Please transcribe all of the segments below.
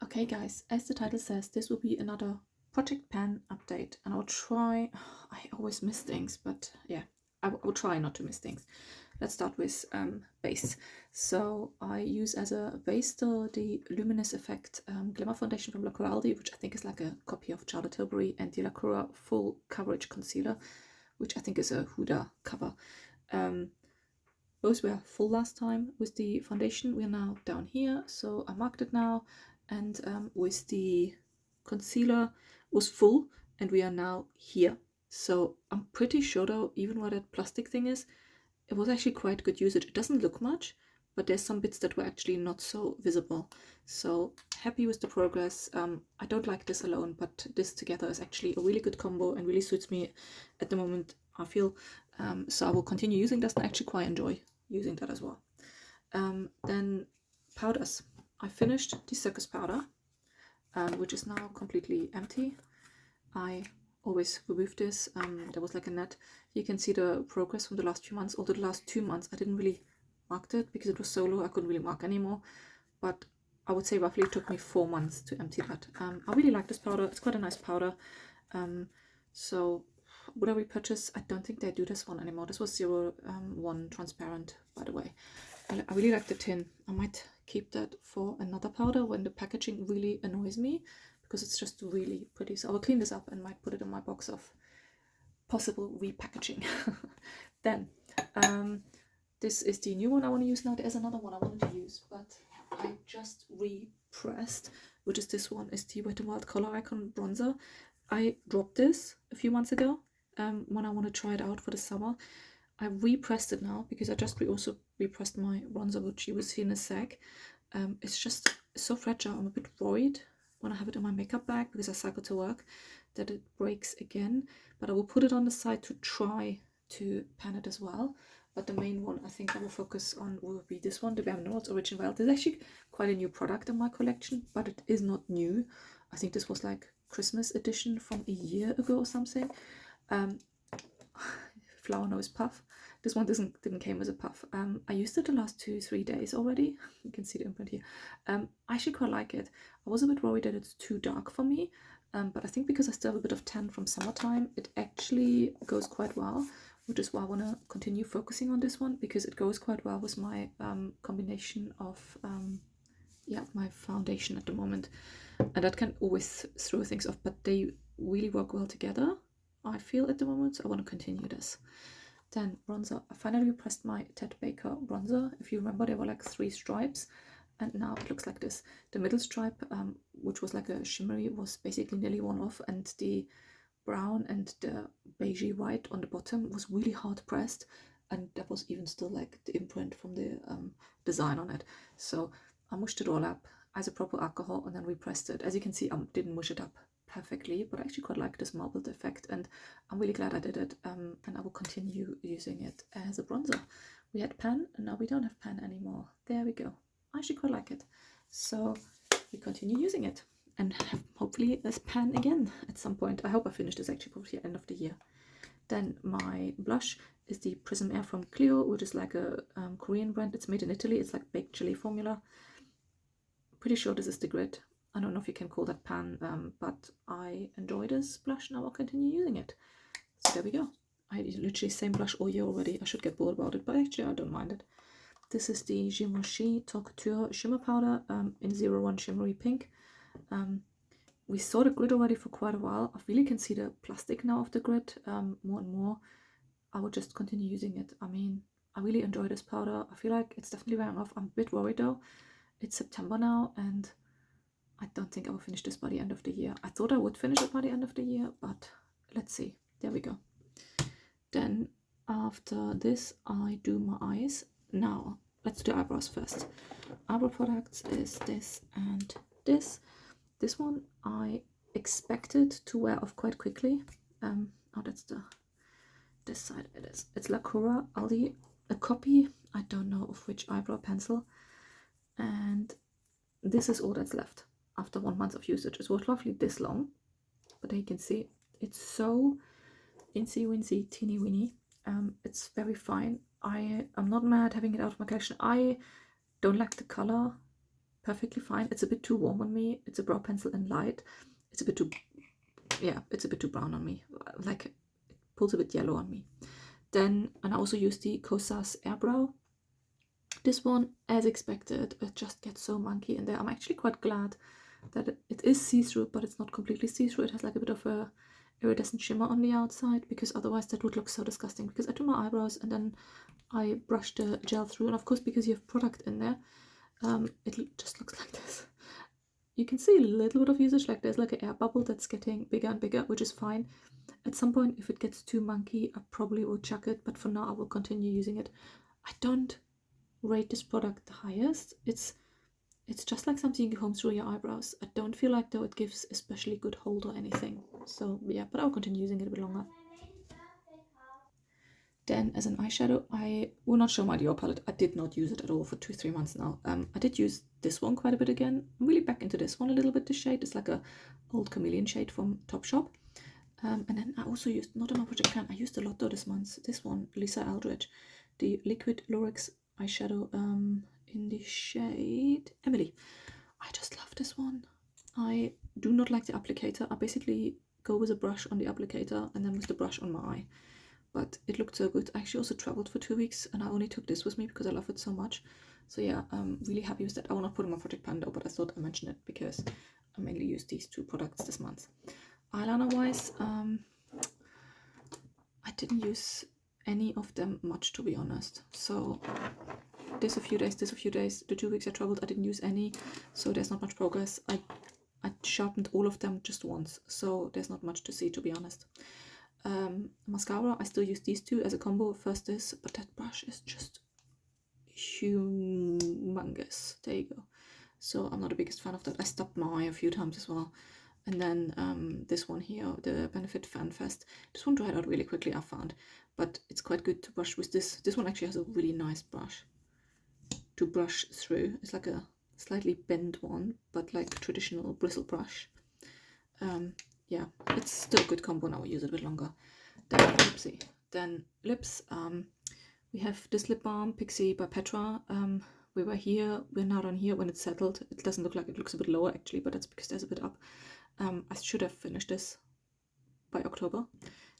Okay guys, as the title says, this will be another Project Pan update, and I'll try, I always miss things, but yeah, I will try not to miss things. Let's start with base. So I use as a base still the Luminous Effect Glimmer Foundation from Lacroaldi, which I think is like a copy of Charlotte Tilbury, and the Lacroix Full Coverage Concealer, which I think is a Huda cover. Those were full last time. With the foundation, we're now down here, so I marked it now, and with the concealer was full, and we are now here. So I'm pretty sure though, even where that plastic thing is, it was actually quite good usage. It doesn't look much, but there's some bits that were actually not so visible. So happy with the progress. I don't like this alone, but this together is actually a really good combo and really suits me at the moment, I feel. So I will continue using this and actually quite enjoy using that as well. Then powders. I finished the Circus powder, which is now completely empty. I always remove this. There was like a net. You can see the progress from the last few months. Although the last 2 months I didn't really mark it because it was so low I couldn't really mark anymore. But I would say roughly it took me 4 months to empty that. I really like this powder. It's quite a nice powder. So would I repurchase? I don't think they do this one anymore. This was 01 transparent, by the way. I really like the tin. I might keep that for another powder when the packaging really annoys me, because it's just really pretty. So I will clean this up and might put it in my box of possible repackaging. Then this is the new one I want to use now. There's another one I wanted to use, but I just repressed, which is this one, is the Wet n Wild Color Icon Bronzer. I dropped this a few months ago when I want to try it out for the summer. I repressed it now because I just also repressed my bronzer, which you will see in a sec. It's just so fragile. I'm a bit worried when I have it in my makeup bag because I cycle to work that it breaks again. But I will put it on the side to try to pan it as well. But the main one I think I will focus on will be this one, the Bare Minerals Original Wild. It's actually quite a new product in my collection, but it is not new. I think this was like Christmas edition from a year ago or something. Flower Nose Puff. This one didn't came as a puff. I used it the last 2-3 days already. You can see the imprint here. I actually quite like it. I was a bit worried that it's too dark for me, but I think because I still have a bit of tan from summertime, it actually goes quite well, which is why I want to continue focusing on this one, because it goes quite well with my combination of my foundation at the moment, and that can always throw things off, but they really work well together, I feel, at the moment, so I want to continue this. Then bronzer. I finally pressed my Ted Baker bronzer. If you remember, there were like 3 stripes, and now it looks like this. The middle stripe, which was like a shimmery, was basically nearly worn off, and the brown and the beigey white on the bottom was really hard pressed, and that was even still like the imprint from the design on it. So I mushed it all up as a proper alcohol and then repressed it. As you can see, I didn't mush it up perfectly, but I actually quite like this marbled effect, and I'm really glad I did it, and I will continue using it as a bronzer. We had pan and now we don't have pan anymore. There we go. I actually quite like it, so we continue using it and have hopefully a pan again at some point. I hope I finish this actually probably at the end of the year. Then my blush is the Prism Air from Clio, which is like a Korean brand. It's made in Italy. It's like baked chili formula. Pretty sure this is the grid. I don't know if you can call that pan, but I enjoy this blush. Now I'll continue using it. So there we go. I literally same blush all year already. I should get bored about it, but actually I don't mind it. This is the Givenchy Talk Couture Shimmer Powder in 01 Shimmery Pink. We saw the grid already for quite a while. I really can see the plastic now of the grid more and more. I will just continue using it. I mean, I really enjoy this powder. I feel like it's definitely wearing off. I'm a bit worried though. It's September now, and I don't think I will finish this by the end of the year. I thought I would finish it by the end of the year, but let's see. There we go. Then after this, I do my eyes. Now, let's do eyebrows first. Eyebrow products is this and this. This one I expected to wear off quite quickly. Oh, that's this side it is. It's Lacura Aldi, a copy, I don't know of which eyebrow pencil. And this is all that's left after 1 month of usage. It was roughly this long, but you can see it's so insy wincy, teeny weeny. It's very fine. I'm not mad having it out of my collection. I don't like the color perfectly fine. It's a bit too warm on me. It's a brow pencil in light. It's a bit too, yeah, it's a bit too brown on me. Like, it pulls a bit yellow on me. Then, and I also use the Kosas Airbrow. This one, as expected, it just gets so monkey in there. I'm actually quite glad that it is see-through, but it's not completely see-through. It has like a bit of a iridescent shimmer on the outside, because otherwise that would look so disgusting. Because I do my eyebrows and then I brush the gel through, and of course because you have product in there, it just looks like this. You can see a little bit of usage, like there's like an air bubble that's getting bigger and bigger, which is fine. At some point, if it gets too monkey, I probably will chuck it, but for now I will continue using it. I don't rate this product the highest. It's just like something you comb through your eyebrows. I don't feel like though it gives especially good hold or anything. So yeah, but I'll continue using it a bit longer. Then as an eyeshadow, I will not show my Dior palette. I did not use it at all for 2-3 months now. I did use this one quite a bit again. I'm really back into this one a little bit, this shade. It's like a old chameleon shade from Topshop. And then I also used, not on my project pan, I used a lot though this month. This one, Lisa Eldridge, the Liquid Lurex eyeshadow in the shade Emily. I just love this one. I do not like the applicator. I basically go with a brush on the applicator and then with the brush on my eye. But it looked so good. I actually also traveled for 2 weeks and I only took this with me because I love it so much. So yeah, I'm really happy with that. I will not put in my project pan though, but I thought I mentioned it because I mainly used these 2 products this month. Eyeliner wise, I didn't use any of them much, to be honest. So this a few days, this a few days. The 2 weeks I traveled, I didn't use any, so there's not much progress. I sharpened all of them just once, so there's not much to see, to be honest. Mascara, I still use these 2 as a combo. First this, but that brush is just humongous. There you go. So I'm not the biggest fan of that. I stopped my eye a few times as well. And then this one here, the Benefit Fan Fest. This one dried out really quickly, I found, but it's quite good to brush with this. This one actually has a really nice brush to brush through. It's like a slightly bent one, but like traditional bristle brush. Yeah, it's still a good combo. Now I use it a bit longer. Then lips. We have this lip balm, Pixie by Petra. We were here, we're now on here when it's settled. It doesn't look like it looks a bit lower actually, but that's because there's a bit up. I should have finished this by October.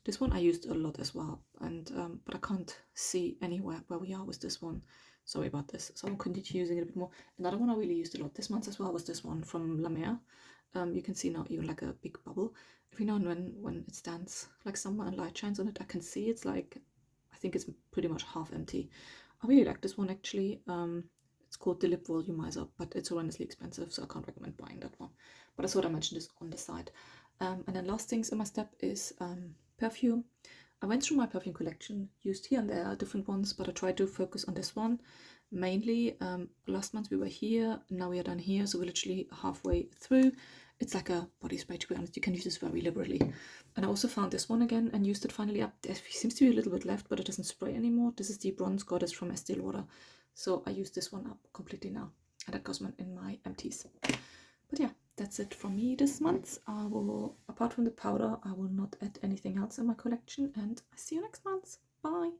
This one I used a lot as well, and but I can't see anywhere where we are with this one. Sorry about this. So I'll continue using it a bit more. Another one I really used a lot this month as well was this one from La Mer. You can see now even like a big bubble. Every now and when it stands like somewhere and light shines on it, I can see it's like, I think it's pretty much half empty. I really like this one actually. It's called the Lip Volumizer, but it's horrendously expensive, so I can't recommend buying that one. But I thought I mentioned this on the side. And then last things in my step is perfume. I went through my perfume collection, used here and there different ones, but I tried to focus on this one mainly. Last month we were here, now we are done here, so we're literally halfway through. It's like a body spray, to be honest. You can use this very liberally. And I also found this one again and used it finally up. There seems to be a little bit left, but it doesn't spray anymore. This is the Bronze Goddess from Estee Lauder. So I use this one up completely now. And that goes in my empties. But yeah, that's it from me this month. I will, apart from the powder, I will not add anything else in my collection. And I see you next month. Bye!